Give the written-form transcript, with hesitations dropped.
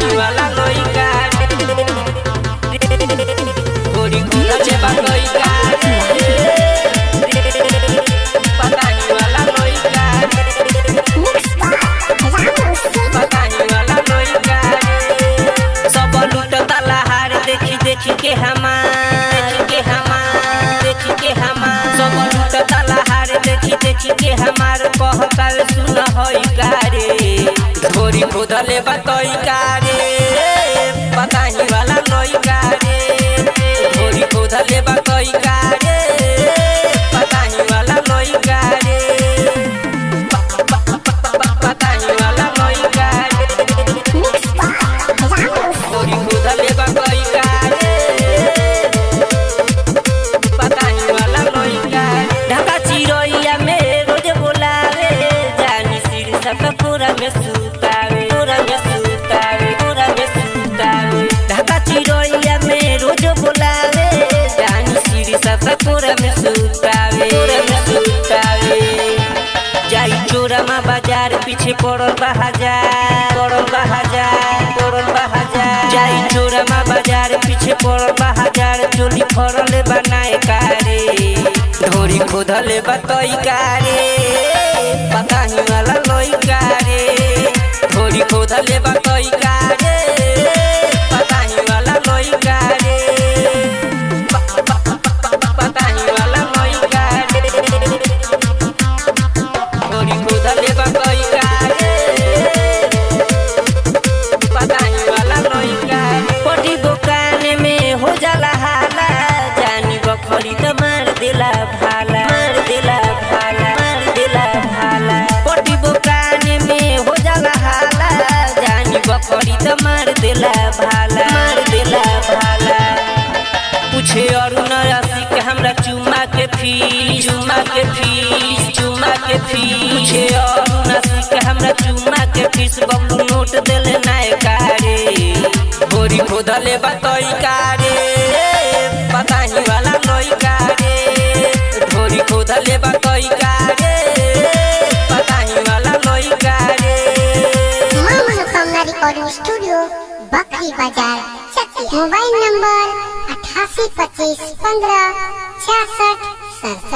बताही वाला लइका गोरी खोदले बा लइका बताही वाला लइका बताही वाला लइका सब लुटता लहार देखी देखी के हमार सब लुटता लहार देखी देखी के हमार कहता सुन हई गारे गोरी खोदले बा लइका रे बताही वाला लइका रे गोरी खोदले बा लइका रे बताही वाला लइका रे बताही वाला लइका रे गोरी खोदले बा लइका रे बताही वाला लइका ढाका चिरैया में रोज बोलावे जानी सिर सब पूरा में सुतावे ढाका चिरैया में रोज बोलावे जानी सिर सब पूरा में सुतावे जाई चोरमा बाजार पीछे पड़ल बा हजार जाई चोरमा बाजार पीछे पड़ल बा हजार चोली फरल बनाए कारे ढोरी खोदले बा लइका रे बताही वाला लइका रे ढोरी खोदले बा लइका रे बताही वाला लइका रे बताही वाला लइका रे ढोरी खोदले बा लइका रे बताही वाला लइका पटी दुकान में हो जाला हाला जानी बखरी त मार देला भाला पटी दुकान में हो जाला हाला जानी बखरी त मार देला भाला पूछे अरुण रसिक हमरा चुमा के फीस पूछे अरुण रसिक हमरा चुमा के फीस बबलू नोट देले नाय कारे गोरी खोदले बा लइका रे बताही वाला लइका रे गोरी खोदले बा लइका रे बताही वाला लइका रे मां मनोकामना रिकॉर्डिंग स्टूडियो बकरी बाजार चक्की मोबाइल नंबर 8825156667।